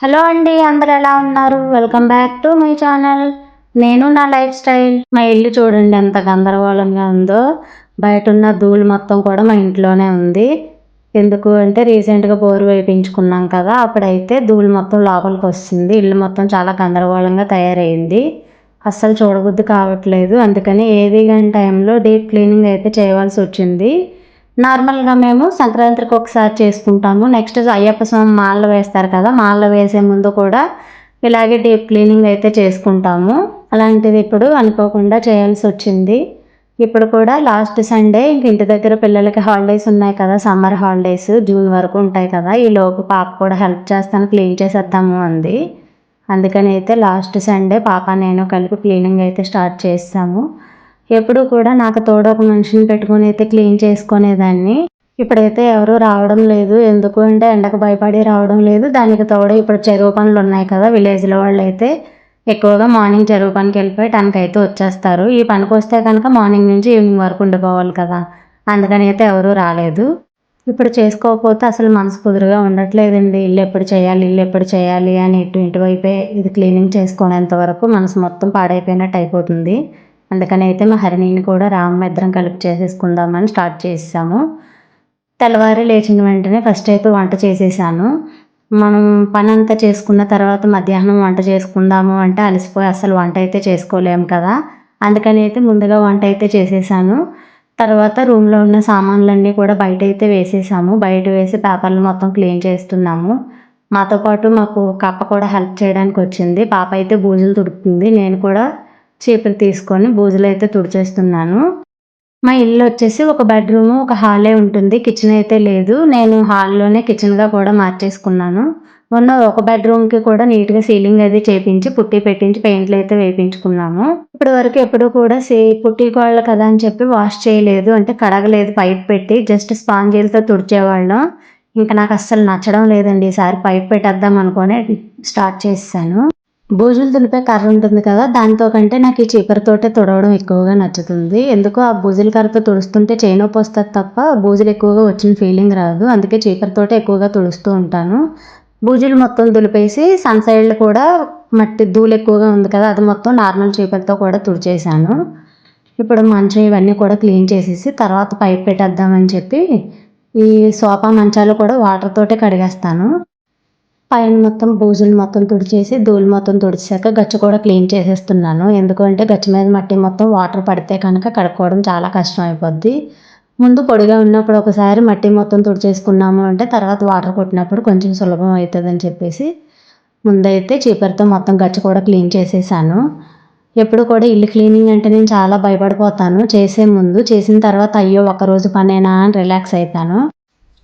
Hello అండి, అందరు ఎలా ఉన్నారు? Welcome back to my channel. నేను నా లైఫ్ స్టైల్. మా ఇల్లు చూడండి ఎంత గందరగోళంగా ఉందో. బయట ఉన్న ధూళి మొత్తం కూడా మా ఇంట్లోనే ఉంది. ఎందుకు అంటే రీసెంట్గా బోరు వేయించుకున్నాం కదా, అప్పుడైతే ధూళి మొత్తం లోపలికి వస్తుంది. ఇల్లు మొత్తం చాలా గందరగోళంగా తయారైంది. అస్సలు చూడబుద్ధి కావట్లేదు. అందుకని ఏది కానీ టైంలో డీప్ క్లీనింగ్ అయితే చేయవలసి వచ్చింది. నార్మల్గా మేము సంక్రాంతికి ఒకసారి చేసుకుంటాము. నెక్స్ట్ అయ్యప్ప స్వామి మాలలు వేస్తారు కదా, మాలలు వేసే ముందు కూడా ఇలాగే డీప్ క్లీనింగ్ అయితే చేసుకుంటాము. అలాంటిది ఇప్పుడు అనుకోకుండా చేయాల్సి వచ్చింది. ఇప్పుడు కూడా లాస్ట్ సండే ఇంటి దగ్గర పిల్లలకి హాలిడేస్ ఉన్నాయి కదా, సమ్మర్ హాలిడేస్ జూన్ వరకు ఉంటాయి కదా, ఈ లోపు పాప కూడా హెల్ప్ చేస్తాను క్లీన్ చేసేద్దాము అంది. అందుకని అయితే లాస్ట్ సండే పాప నేను కలిపి క్లీనింగ్ అయితే స్టార్ట్ చేస్తాము. ఎప్పుడు కూడా నాకు తోడు ఒక మనిషిని పెట్టుకుని అయితే క్లీన్ చేసుకునేదాన్ని. ఇప్పుడైతే ఎవరు రావడం లేదు. ఎందుకు అంటే ఎండకు భయపడి రావడం లేదు. దానికి తోడు ఇప్పుడు చెరువు పనులు ఉన్నాయి కదా, విలేజ్లో వాళ్ళు అయితే ఎక్కువగా మార్నింగ్ చెరువు పనికి వెళ్ళిపోయి 10కి అయితే వచ్చేస్తారు. ఈ పనికి వస్తే కనుక మార్నింగ్ నుంచి ఈవినింగ్ వరకు ఉండిపోవాలి కదా, అందుకని అయితే ఎవరు రాలేదు. ఇప్పుడు చేసుకోకపోతే అసలు మనసు కుదురుగా ఉండట్లేదండి. ఇల్లు ఎప్పుడు చేయాలి అని ఇటువైపే ఇది క్లీనింగ్ చేసుకునేంత వరకు మనసు మొత్తం పాడైపోయినట్టు అయిపోతుంది. అందుకని అయితే మా హరిణిని కూడా ఇద్దరం కలిపి చేసేసుకుందామని స్టార్ట్ చేసాము. తెల్లవారి లేచిన వెంటనే ఫస్ట్ అయితే వంట చేసేసాను. మనం పని అంతా చేసుకున్న తర్వాత మధ్యాహ్నం వంట చేసుకుందాము అంటే అలసిపోయి అసలు వంట అయితే చేసుకోలేము కదా, అందుకని అయితే ముందుగా వంట అయితే చేసేసాను. తర్వాత రూమ్లో ఉన్న సామాన్లన్నీ కూడా బయట అయితే వేసేసాము. బయట వేసి పేపర్లు మొత్తం క్లీన్ చేస్తున్నాము. మాతో పాటు మాకు కప్ప కూడా హెల్ప్ చేయడానికి వచ్చింది. పాప అయితే బూజులు తుడుతుంది, నేను కూడా చీపురు తీసుకొని బూజులు అయితే తుడిచేస్తున్నాను. మా ఇల్లు వచ్చేసి ఒక బెడ్రూమ్ ఒక హాలే ఉంటుంది, కిచెన్ అయితే లేదు. నేను హాల్లోనే కిచెన్గా కూడా మార్చేసుకున్నాను. మొన్న ఒక బెడ్రూమ్కి కూడా నీట్గా సీలింగ్ అది చేపించి పుట్టి పెట్టించి పెయింట్లు అయితే వేయించుకున్నాము. ఇప్పటి వరకు ఎప్పుడు కూడా పుట్టి కోళ్ళ కదా అని చెప్పి వాష్ చేయలేదు, అంటే కడగలేదు. పైప్ పెట్టి జస్ట్ స్పాంజీలతో తుడిచేవాళ్ళం. ఇంకా నాకు అస్సలు నచ్చడం లేదండి. ఈసారి పైప్ పెట్టేద్దాం అనుకొని స్టార్ట్ చేశాను. బూజులు దులిపే కర్ర ఉంటుంది కదా, దాంతో కంటే నాకు ఈ చీపురుతోటే తుడవడం ఎక్కువగా నచ్చుతుంది. ఎందుకో ఆ బూజుల కర్రతో తుడుస్తుంటే చేయి నొప్పి వస్తుంది తప్ప బూజులు ఎక్కువగా వచ్చిన ఫీలింగ్ రాదు. అందుకే చీపురుతోటే ఎక్కువగా తుడుస్తూ ఉంటాను. బూజులు మొత్తం దులిపేసి సన్ సైడ్లు కూడా మట్టి ధూళి ఎక్కువగా ఉంది కదా, అది మొత్తం నార్మల్ చీపురుతో కూడా తుడిచేసాను. ఇప్పుడు మంచం ఇవన్నీ కూడా క్లీన్ చేసేసి తర్వాత పైప్ పెట్టేద్దామని చెప్పి ఈ సోఫా మంచాలు కూడా వాటర్ తోటే కడిగేస్తాను. పైన మొత్తం బూజులు మొత్తం తుడిచేసి ధూళి మొత్తం తుడిచాక గచ్చు కూడా క్లీన్ చేసేస్తున్నాను. ఎందుకంటే గచ్చు మీద మట్టి మొత్తం వాటర్ పడితే కనుక కడుక్కోవడం చాలా కష్టం అయిపోద్ది. ముందు పొడిగా ఉన్నప్పుడు ఒకసారి మట్టి మొత్తం తుడిచేసుకున్నాము అంటే తర్వాత వాటర్ కొట్టినప్పుడు కొంచెం సులభం అవుతుందని చెప్పేసి ముందైతే చీపురుతో మొత్తం గచ్చు కూడా క్లీన్ చేసేసాను. ఎప్పుడు కూడా ఇల్లు క్లీనింగ్ అంటే నేను చాలా భయపడిపోతాను. చేసే ముందు, చేసిన తర్వాత అయ్యో ఒక్కరోజు పనేనా అని రిలాక్స్ అవుతాను.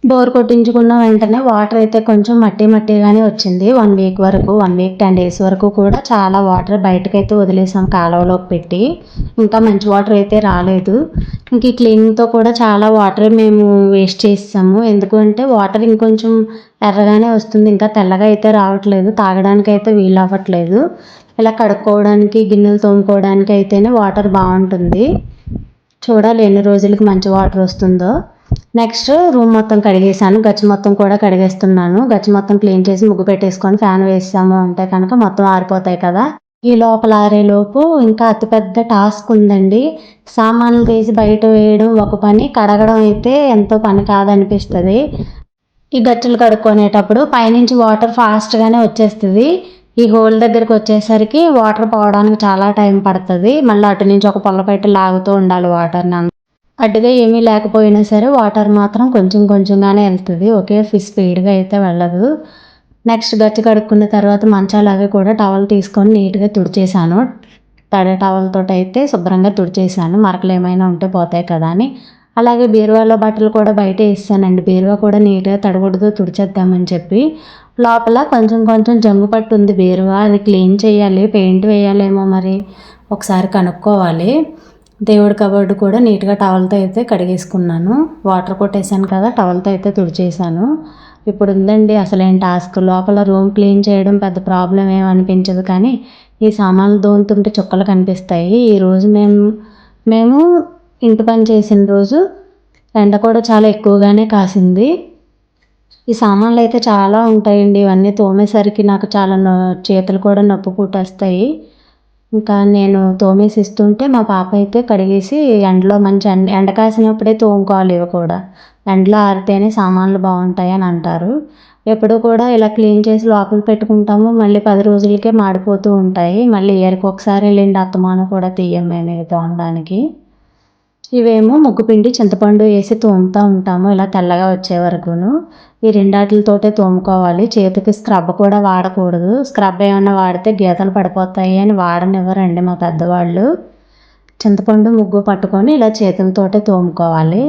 బోర్ కొట్టించుకున్న వెంటనే వాటర్ అయితే కొంచెం మట్టిగానే వచ్చింది. 1 వీక్ వరకు 1 వీక్ 10 డేస్ వరకు కూడా చాలా వాటర్ బయటకైతే వదిలేసాం కాలువలోకి పెట్టి. ఇంకా మంచి వాటర్ అయితే రాలేదు. ఇంక ఈ క్లీనింగ్తో కూడా చాలా వాటర్ మేము వేస్ట్ చేసాము. ఎందుకంటే వాటర్ ఇంకొంచెం ఎర్రగానే వస్తుంది, ఇంకా తెల్లగా అయితే రావట్లేదు. తాగడానికి అయితే వీలు అవ్వట్లేదు. ఇలా కడుక్కోవడానికి గిన్నెలు తోముకోవడానికి అయితేనే వాటర్ బాగుంటుంది. చూడాలి ఎన్ని రోజులకి మంచి వాటర్ వస్తుందో. నెక్స్ట్ రూమ్ మొత్తం కడిగేసాను. గచ్చు మొత్తం కూడా కడిగేస్తున్నాను. గచ్చు మొత్తం క్లీన్ చేసి ముగ్గు పెట్టేసుకొని ఫ్యాన్ వేసాము అంటే కనుక మొత్తం ఆరిపోతాయి కదా. ఈ లోపల ఆరేలోపు ఇంకా అతిపెద్ద టాస్క్ ఉందండి. సామాన్లు తీసి బయట వేయడం ఒక పని, కడగడం అయితే ఎంతో పని కాదనిపిస్తుంది. ఈ గచ్చులు కడుక్కునేటప్పుడు పైనుంచి వాటర్ ఫాస్ట్గానే వచ్చేస్తుంది. ఈ హోల్ దగ్గరికి వచ్చేసరికి వాటర్ పోవడానికి చాలా టైం పడుతుంది. మళ్ళీ అటు నుంచి ఒక పొల్ల పెట్టి లాగుతూ ఉండాలి వాటర్ని. అడ్డుగా ఏమీ లేకపోయినా సరే వాటర్ మాత్రం కొంచెం కొంచెంగానే వెళ్తుంది, ఒకే స్పీడ్గా అయితే వెళ్ళదు. నెక్స్ట్ గచ్చు కడుక్కున్న తర్వాత మంచాలు అవి కూడా టవల్ తీసుకొని నీట్గా తుడిచేసాను. తడి టవల్తో అయితే శుభ్రంగా తుడిచేసాను, మరకలు ఏమైనా ఉంటే పోతాయి కదా అని. అలాగే బీరువాలో బట్టలు కూడా బయట వేసానండి. బీరువా కూడా నీట్గా తడగొడుతూ తుడిచేద్దామని చెప్పి. లోపల కొంచెం కొంచెం జంగు పట్టు ఉంది బీరువా, అది క్లీన్ చేయాలి. పెయింట్ వేయాలేమో మరి ఒకసారి కనుక్కోవాలి. దేవుడి కబోర్డు కూడా నీట్గా టవల్తో అయితే కడిగేసుకున్నాను. వాటర్ కొట్టేసాను కదా, టవల్తో అయితే తుడిచేసాను. ఇప్పుడు ఉందండి అసలేం టాస్క్. లోపల రూమ్ క్లీన్ చేయడం పెద్ద ప్రాబ్లం ఏమనిపించదు, కానీ ఈ సామాన్లు దోముతుంటే చుక్కలు కనిపిస్తాయి. ఈరోజు మేము ఇంటి పని చేసిన రోజు ఎండ కూడా చాలా ఎక్కువగానే కాసింది. ఈ సామాన్లు అయితే చాలా ఉంటాయండి. ఇవన్నీ తోమేసరికి నాకు చాలా చేతులు కూడా నొప్పి పుట్టేస్తాయి. ఇంకా నేను తోమేసి ఇస్తుంటే మా పాప అయితే కడిగేసి ఎండలో మంచి ఎండ కాసినప్పుడే తోముకోవాలి ఇవి కూడా. ఎండలో ఆరితేనే సామాన్లు బాగుంటాయి అని అంటారు. ఎప్పుడు కూడా ఇలా క్లీన్ చేసి లోపల పెట్టుకుంటాము. మళ్ళీ 10 రోజులకే మాడిపోతూ ఉంటాయి. మళ్ళీ ఇయర్‌కి ఒకసారి వెళ్ళిండి అత్తమానం కూడా తీయం మేము ఇవి తోమడానికి. ఇవేమో ముగ్గుపిండి, చింతపండు వేసి తోముతూ ఉంటాము ఇలా తెల్లగా వచ్చే వరకును. ఈ రెండాటిలతోటే తోముకోవాలి. చేతికి స్క్రబ్ కూడా వాడకూడదు. స్క్రబ్ ఏమన్నా వాడితే గీతలు పడిపోతాయి అని వాడనివ్వరండి మా పెద్దవాళ్ళు. చింతపండు, ముగ్గు పట్టుకొని ఇలా చేతులతోటే తోముకోవాలి.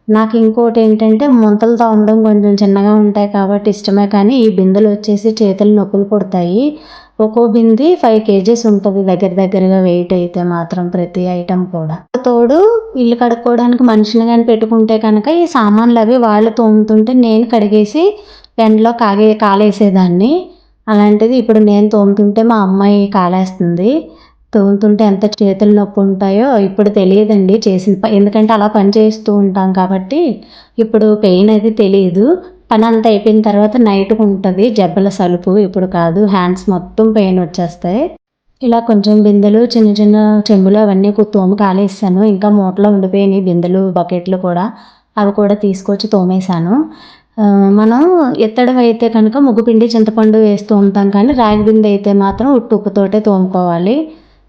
నాకు ఇంకోటి ఏంటంటే ముంతలు తోమడం కొంచెం చిన్నగా ఉంటాయి కాబట్టి ఇష్టమే, కానీ ఈ బిందెలు వచ్చేసి చేతులు నొప్పులు పుడతాయి. ఒక్కో బింది 5 కేజీస్ ఉంటుంది దగ్గరగా వెయిట్ అయితే మాత్రం ప్రతి ఐటెం కూడా. తోడు ఇల్లు కడుక్కోవడానికి మనిషిని కానీ పెట్టుకుంటే కనుక ఈ సామాన్లు అవి వాళ్ళు తోముతుంటే నేను కడిగేసి ఎండలో కాలేసేదాన్ని. అలాంటిది ఇప్పుడు నేను తోముతుంటే మా అమ్మాయి కాలేస్తుంది. తోముతుంటే ఎంత చేతులు నొప్పి ఉంటాయో ఇప్పుడు తెలియదండి చేసిన ఎందుకంటే అలా పని చేస్తూ ఉంటాం కాబట్టి ఇప్పుడు పెయిన్ అది తెలియదు. పని అంతా అయిపోయిన తర్వాత నైట్‌కి ఉంటుంది జబ్బల సలుపు. ఇప్పుడు కాదు, హ్యాండ్స్ మొత్తం పెయిన్ వచ్చేస్తాయి. ఇలా కొంచెం బిందెలు, చిన్న చిన్న చెంబులు అవన్నీ తోమి కాలేసాను. ఇంకా మూటలో ఉండిపోయినాయి బిందెలు, బకెట్లు కూడా. అవి కూడా తీసుకొచ్చి తోమేశాను. మనం ఎత్తడం అయితే కనుక ముగ్గుపిండి, చింతపండు వేసి తోముతాం, కానీ రాగి బిందె అయితే మాత్రం ఉట్టుప్పుతోటే తోముకోవాలి.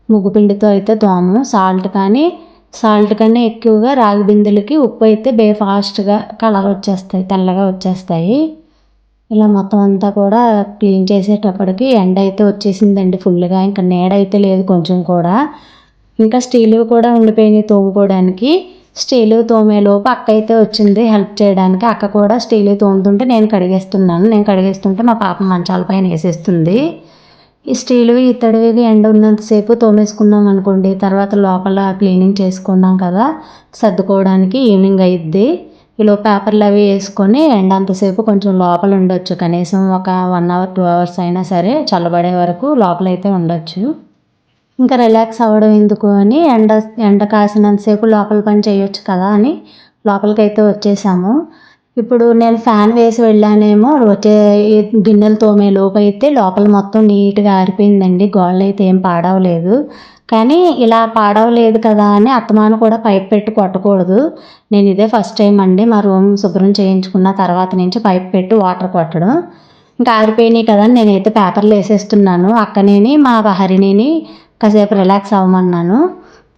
ముగ్గుపిండితో అయితే తోమము. సాల్ట్ కన్నా ఎక్కువగా రాగి బిందెలకి ఉప్పు అయితే ఫాస్ట్‌గా కలర్ వచ్చేస్తాయి, తెల్లగా వచ్చేస్తాయి. ఇలా మొత్తం అంతా కూడా క్లీన్ చేసేటప్పటికి ఎండ అయితే వచ్చేసిందండి ఫుల్‌గా. ఇంకా నీడ అయితే లేదు కొంచెం కూడా. ఇంకా స్టీల్‌వి కూడా ఉండిపోయినాయి తోముకోవడానికి. స్టీల్‌వి తోమేలోపు అక్క అయితే వచ్చింది హెల్ప్ చేయడానికి. అక్క కూడా స్టీల్‌వి తోముతుంటే నేను కడిగేస్తున్నాను. నేను కడిగేస్తుంటే మా పాప మంచాల పైన వేసేస్తుంది. ఈ స్టీల్‌వి, ఇత్తడివి ఎండ ఉన్నంతసేపు తోమేసుకున్నాం అనుకోండి, తర్వాత లోపల క్లీనింగ్ చేసుకున్నాం కదా, సర్దుకోవడానికి ఈవినింగ్ అయ్యిద్ది. ఈలోపు పేపర్లు అవి వేసుకొని ఎండ అంతసేపు కొంచెం లోపల ఉండొచ్చు. కనీసం ఒక 1 అవర్ 2 అవర్స్ అయినా సరే చల్లబడే వరకు లోపలైతే ఉండొచ్చు. ఇంకా రిలాక్స్ అవ్వడం ఎందుకు అని ఎండ కాసినంతసేపు లోపల పని చేయొచ్చు కదా అని లోపలికైతే వచ్చేసాము. ఇప్పుడు నేను ఫ్యాన్ వేసి వెళ్ళానేమో ఈ గిన్నెలు తోమే లోపు అయితే లోపల మొత్తం నీట్‌గా ఆరిపోయిందండి. గోడలైతే ఏం పాడవలేదు. కానీ ఇలా పాడవలేదు కదా అని అత్తమాను కూడా పైప్ పెట్టి కొట్టకూడదు. నేను ఇదే ఫస్ట్ టైం అండి మా రూమ్ శుభ్రం చేయించుకున్న తర్వాత నుంచి పైప్ పెట్టి వాటర్ కొట్టడం. ఇంకా ఆరిపోయినాయి కదా అని నేనైతే పేపర్లు వేసేస్తున్నాను. అక్కనేని మా హరిణిని కాసేపు రిలాక్స్ అవ్వమన్నాను.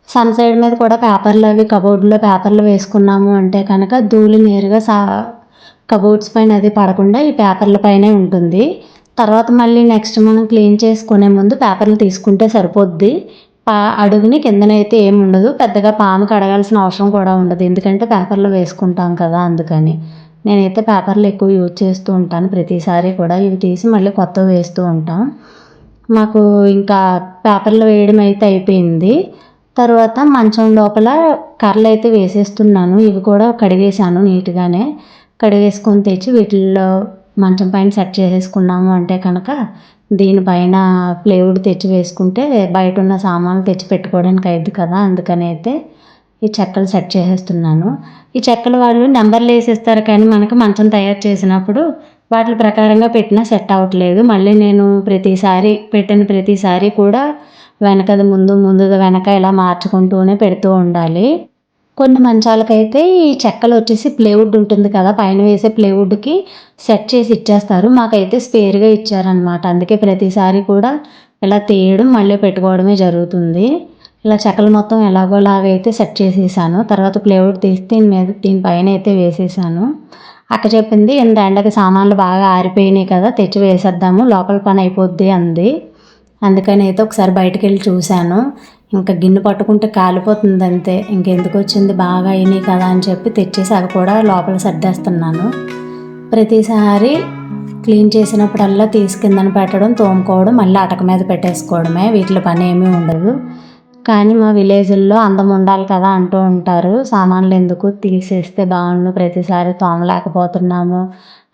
సన్ సైడ్ మీద కూడా పేపర్లు అవి కబోర్డ్‌లో పేపర్లు వేసుకున్నాము అంటే కనుక ధూళి నేరుగా కబోర్డ్స్ పైన అది పడకుండా ఈ పేపర్ల పైనే ఉంటుంది. తర్వాత మళ్ళీ నెక్స్ట్ మనం క్లీన్ చేసుకునే ముందు పేపర్లు తీసుకుంటే సరిపోద్ది. అడుగుని కిందనైతే ఏమి ఉండదు. పెద్దగా పాము కడగాల్సిన అవసరం కూడా ఉండదు. ఎందుకంటే పేపర్లు వేసుకుంటాం కదా అందుకని. నేనైతే పేపర్లు ఎక్కువ యూజ్ చేస్తూ ఉంటాను ప్రతిసారి కూడా. ఇవి తీసి మళ్ళీ కొత్తవి వేస్తూ ఉంటాం. మాకు ఇంకా పేపర్లు వేయడం అయితే అయిపోయింది. తర్వాత మంచం లోపల కర్రలు అయితే వేసేస్తున్నాను. ఇవి కూడా కడిగేసాను నీట్‌గానే. కడిగేసుకొని తెచ్చి వీటిల్లో మంచం పైన సెట్ చేసేసుకున్నాము అంటే కనుక దీనిపైన ప్లైవుడ్ తెచ్చి వేసుకుంటే బయట ఉన్న సామాన్లు తెచ్చి పెట్టుకోవడానికి అయ్యిద్ది కదా, అందుకని అయితే ఈ చెక్కలు సెట్ చేసేస్తున్నాను. ఈ చెక్కలు వాళ్ళు నెంబర్లు వేసేస్తారు, కానీ మనకు మంచం తయారు చేసినప్పుడు వాటి ప్రకారంగా పెట్టినా సెట్ అవ్వట్లేదు. మళ్ళీ నేను పెట్టిన ప్రతిసారి కూడా వెనకది ముందు, ముందుది వెనక ఇలా మార్చుకుంటూనే పెడుతూ ఉండాలి. కొన్ని మంచాలకైతే ఈ చెక్కలు వచ్చేసి ప్లైవుడ్ ఉంటుంది కదా, పైన వేసే ప్లైవుడ్‌కి సెట్ చేసి ఇచ్చేస్తారు. మాకైతే స్పేర్‌గా ఇచ్చారనమాట. అందుకే ప్రతిసారి కూడా ఇలా తీయడం మళ్ళీ పెట్టుకోవడమే జరుగుతుంది. ఇలా చెక్కలు మొత్తం ఎలాగోలాగా అయితే సెట్ చేసేసాను. తర్వాత ప్లైవుడ్ తీసి దీనిపైన అయితే వేసేసాను. అక్క చెప్పింది, ఎండకి సామాన్లు బాగా ఆరిపోయినాయి కదా, తెచ్చి వేసేద్దాము లోపల పని అయిపోద్ది అంది. అందుకని అయితే ఒకసారి బయటకెళ్ళి చూశాను. ఇంకా గిన్నె పట్టుకుంటే కాలిపోతుంది అంతే. ఇంకెందుకు వచ్చింది, బాగా అయినాయి కదా అని చెప్పి తెచ్చేసి అవి కూడా లోపల సర్దేస్తున్నాను. ప్రతిసారి క్లీన్ చేసినప్పుడల్లా తీసి కిందన పెట్టడం, తోముకోవడం, మళ్ళీ అటక మీద పెట్టేసుకోవడమే. వీటిలో పని ఏమీ ఉండదు. కానీ మా విలేజ్‌ల్లో అందం ఉండాలి కదా అంటూ ఉంటారు. సామాన్లు ఎందుకు తీసేస్తే బాగుండు, ప్రతిసారి తోమలేకపోతున్నాము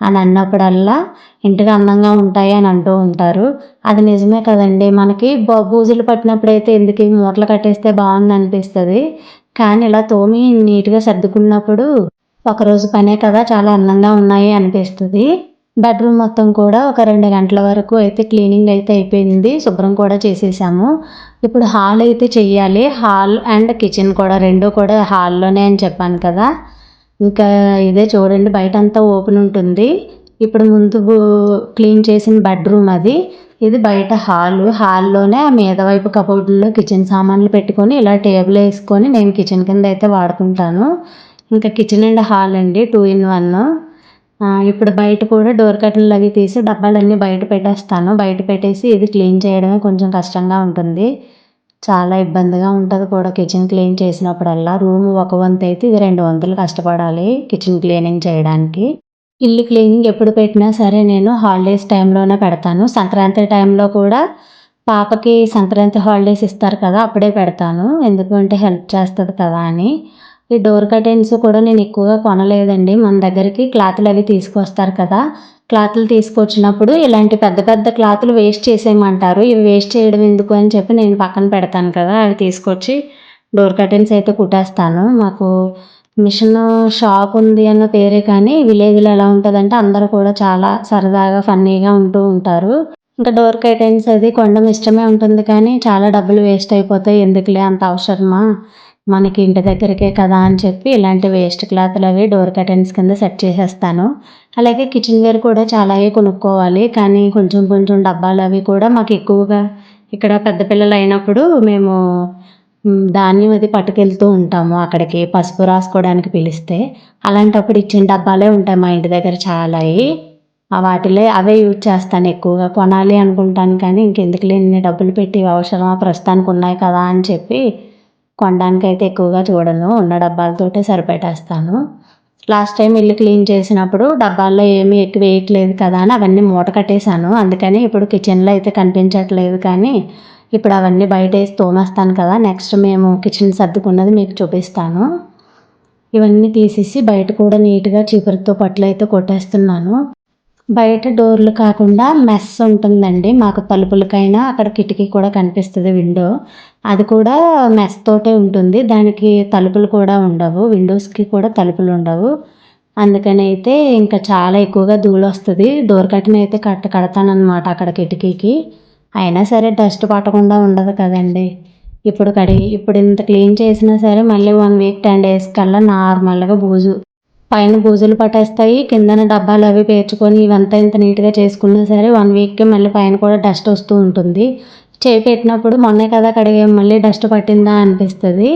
అని అన్నప్పుడల్లా ఇంటికి అందంగా ఉంటాయి అని అంటూ ఉంటారు. అది నిజమే కదండి. మనకి బూజులు పట్టినప్పుడైతే ఎందుకు ఈ మూటలు కట్టేస్తే బాగుండు అనిపిస్తుంది. కానీ ఇలా తోమి నీట్‌గా సర్దుకున్నప్పుడు ఒకరోజు పనే కదా చాలా అందంగా ఉన్నాయి అనిపిస్తుంది. బెడ్రూమ్ మొత్తం కూడా ఒక 2 గంటల వరకు అయితే క్లీనింగ్ అయితే అయిపోయింది. శుభ్రం కూడా చేసేసాము. ఇప్పుడు హాల్ అయితే చెయ్యాలి. హాల్ అండ్ కిచెన్ కూడా 2 కూడా హాల్లోనే అని చెప్పాను కదా. ఇంకా ఇదే చూడండి, బయటంతా ఓపెన్ ఉంటుంది. ఇప్పుడు ముందు క్లీన్ చేసిన బెడ్రూమ్ అది. ఇది బయట హాల్లోనే ఆ మీద వైపు కబోర్డ్లో కిచెన్ సామాన్లు పెట్టుకొని ఇలా టేబుల్ వేసుకొని నేను కిచెన్ కింద అయితే వాడుకుంటాను. ఇంకా కిచెన్ అండ్ హాల్ అండి 2 in 1. ఇప్పుడు బయట కూడా డోర్ కర్టన్లు అవి తీసి డబ్బాలన్నీ బయట పెట్టేస్తాను. బయట పెట్టేసి ఇది క్లీన్ చేయడమే కొంచెం కష్టంగా ఉంటుంది. చాలా ఇబ్బందిగా ఉంటుంది కూడా కిచెన్ క్లీన్ చేసినప్పుడల్లా. రూమ్ ఒక వంతు అయితే ఇది 2 వంతులు కష్టపడాలి కిచెన్ క్లీనింగ్ చేయడానికి. ఇల్లు క్లీనింగ్ ఎప్పుడు పెట్టినా సరే నేను హాలిడేస్ టైంలోనే పెడతాను. సంక్రాంతి టైంలో కూడా పాపకి సంక్రాంతి హాలిడేస్ ఇస్తారు కదా, అప్పుడే పెడతాను. ఎందుకంటే హెల్ప్ చేస్తుంది కదా అని. ఈ డోర్ కర్టెన్స్ కూడా నేను ఎక్కువగా కొనలేదండి. మన దగ్గరికి క్లాతులు అవి తీసుకొస్తారు కదా, క్లాతులు తీసుకొచ్చినప్పుడు ఇలాంటి పెద్ద పెద్ద క్లాతులు వేస్ట్ చేసేయమంటారు. ఇవి వేస్ట్ చేయడం ఎందుకు అని చెప్పి నేను పక్కన పెడతాను కదా, అవి తీసుకొచ్చి డోర్ కర్టెన్స్ అయితే కుట్టేస్తాను. మాకు మిషన్ షాప్ ఉంది అన్న పేరే కానీ విలేజ్లో ఎలా ఉంటుందంటే అందరూ కూడా చాలా సరదాగా ఫన్నీగా ఉంటూ ఉంటారు. ఇంకా డోర్ కర్టెన్స్ అది కొనడం ఇష్టమే ఉంటుంది కానీ చాలా డబ్బులు వేస్ట్ అయిపోతాయి. ఎందుకులే అంత అవసరమా, మనకి ఇంటి దగ్గరికే కదా అని చెప్పి ఇలాంటి వేస్ట్ క్లాతులు అవి డోర్ కర్టెన్స్ కింద సెట్ చేసేస్తాను. అలాగే కిచెన్ వేర్ కూడా చాలాగే కొనుక్కోవాలి కానీ కొంచెం కొంచెం డబ్బాలు అవి కూడా మాకు ఎక్కువగా ఇక్కడ పెద్ద పిల్లలు అయినప్పుడు మేము ధాన్యం అది పట్టుకెళ్తూ ఉంటాము అక్కడికి పసుపు రాసుకోవడానికి పిలిస్తే. అలాంటప్పుడు ఇచ్చిన డబ్బాలే ఉంటాయి మా ఇంటి దగ్గర చాలా. వాటిలో అవే యూజ్ చేస్తాను ఎక్కువగా. కొనాలి అనుకుంటాను కానీ ఇంకెందుకులే ఇన్ని డబ్బులు పెట్టి అవసరమా, ప్రస్తుతానికి ఉన్నాయి కదా అని చెప్పి కొనడానికైతే ఎక్కువగా చూడను. ఉన్న డబ్బాలతోటే సరిపెట్టేస్తాను. లాస్ట్ టైం ఇల్లు క్లీన్ చేసినప్పుడు డబ్బాల్లో ఏమీ ఎక్కువ వేయట్లేదు కదా అని అవన్నీ మూట కట్టేశాను. అందుకని ఇప్పుడు కిచెన్లో అయితే కనిపించట్లేదు కానీ ఇప్పుడు అవన్నీ బయట వేసి తోమేస్తాను కదా. నెక్స్ట్ మేము కిచెన్ సర్దుకున్నది మీకు చూపిస్తాను. ఇవన్నీ తీసేసి బయట కూడా నీట్గా చీపురుతో పట్లు అయితే కొట్టేస్తున్నాను. బయట డోర్లు కాకుండా మెస్ ఉంటుందండి మాకు, తలుపులకైనా అక్కడ కిటికీ కూడా కనిపిస్తుంది విండో. అది కూడా మెస్ తోటే ఉంటుంది. దానికి తలుపులు కూడా ఉండవు, విండోస్కి కూడా తలుపులు ఉండవు. అందుకని అయితే ఇంకా చాలా ఎక్కువగా ధూళి వస్తుంది. డోర్ కర్టెన్ అయితే కడతానన్నమాట అక్కడ కిటికీకి. అయినా సరే డస్ట్ పట్టకుండా ఉండదు కదండి. ఇప్పుడు ఇంత క్లీన్ చేసినా సరే మళ్ళీ 1 week 10 days కల్లా నార్మల్గా పైన బూజులు పట్టేస్తాయి. కిందన డబ్బాలు అవి పేర్చుకొని ఇవంతా ఇంత నీట్గా చేసుకున్నా సరే 1 weekకి మళ్ళీ పైన కూడా డస్ట్ వస్తూ ఉంటుంది. చేయి పెట్టినప్పుడు మొన్నే కదా కడిగాం మళ్ళీ డస్ట్ పట్టిందా అనిపిస్తుంది.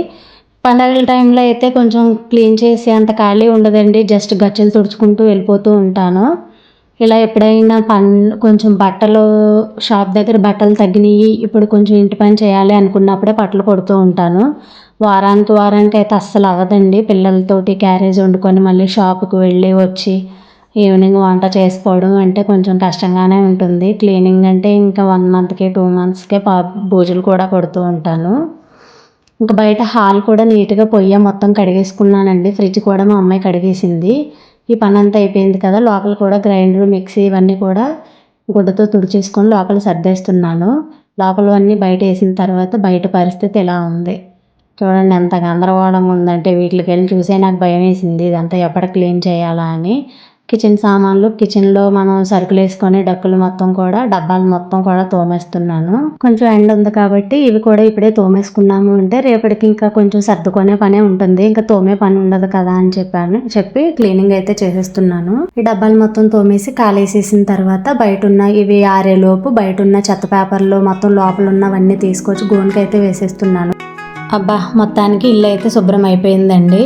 పండగల టైంలో అయితే కొంచెం క్లీన్ చేసి అంత ఖాళీ ఉండదండి. జస్ట్ గచ్చులు తుడుచుకుంటూ వెళ్ళిపోతూ ఉంటాను. ఇలా ఎప్పుడైనా కొంచెం బట్టలు షాప్ దగ్గర బట్టలు తగ్గినాయి, ఇప్పుడు కొంచెం ఇంటి పని చేయాలి అనుకున్నప్పుడే బట్టలు కొడుతూ ఉంటాను. వారానికి అయితే అస్సలు అవ్వదండి. పిల్లలతోటి క్యారేజ్ వండుకొని మళ్ళీ షాప్కి వెళ్ళి వచ్చి ఈవినింగ్ వంట చేసుకోవడం అంటే కొంచెం కష్టంగానే ఉంటుంది. క్లీనింగ్ అంటే ఇంకా 1 monthకి 2 monthsకే బూజులు కూడా కొడుతూ ఉంటాను. ఇంకా బయట హాల్ కూడా నీట్గా పొయ్యి మొత్తం కడిగేసుకున్నానండి. ఫ్రిడ్జ్ కూడా మా అమ్మాయి కడిగేసింది. ఈ పని అంతా అయిపోయింది కదా, లోపల కూడా గ్రైండర్ మిక్సీ ఇవన్నీ కూడా గుడ్డతో తుడిచేసుకొని లోపల సర్దేస్తున్నాను. లోపలవన్నీ బయట వేసిన తర్వాత బయట పరిస్థితి ఇలా ఉంది చూడండి. ఎంత గందరగోళంగా ఉందంటే వీటికి వెళ్ళి చూసే నాకు భయం వేసింది ఇదంతా ఎప్పుడు క్లీన్ చేయాలా అని. కిచెన్ సామాన్లు, కిచెన్లో మనం సరుకులు వేసుకొని డబ్బాలు మొత్తం కూడా తోమేస్తున్నాను. కొంచెం ఎండ ఉంది కాబట్టి ఇవి కూడా ఇప్పుడే తోమేసుకున్నాము అంటే రేపటికి ఇంకా కొంచెం సర్దుకునే పనే ఉంటుంది, ఇంకా తోమే పని ఉండదు కదా అని చెప్పి క్లీనింగ్ అయితే చేసేస్తున్నాను. ఈ డబ్బాలు మొత్తం తోమేసి కాలేసేసిన తర్వాత ఇవి ఆరేలోపు బయట ఉన్న చెత్త పేపర్లు మొత్తం లోపల ఉన్నవన్నీ తీసుకొచ్చి గోనుకైతే వేసేస్తున్నాను. అబ్బా, మొత్తానికి ఇల్లు అయితే శుభ్రం అయిపోయిందండి.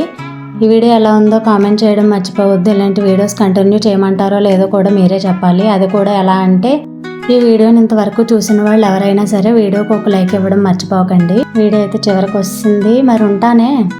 ఈ వీడియో ఎలా ఉందో కామెంట్ చేయడం మర్చిపోవద్దు. ఇలాంటి వీడియోస్ కంటిన్యూ చేయమంటారో లేదో కూడా మీరే చెప్పాలి. అది కూడా ఎలా అంటే ఈ వీడియోని ఇంతవరకు చూసిన వాళ్ళు ఎవరైనా సరే వీడియోకి ఒక లైక్ ఇవ్వడం మర్చిపోకండి. వీడియో అయితే చివరికి వస్తుంది. మరి ఉంటానే.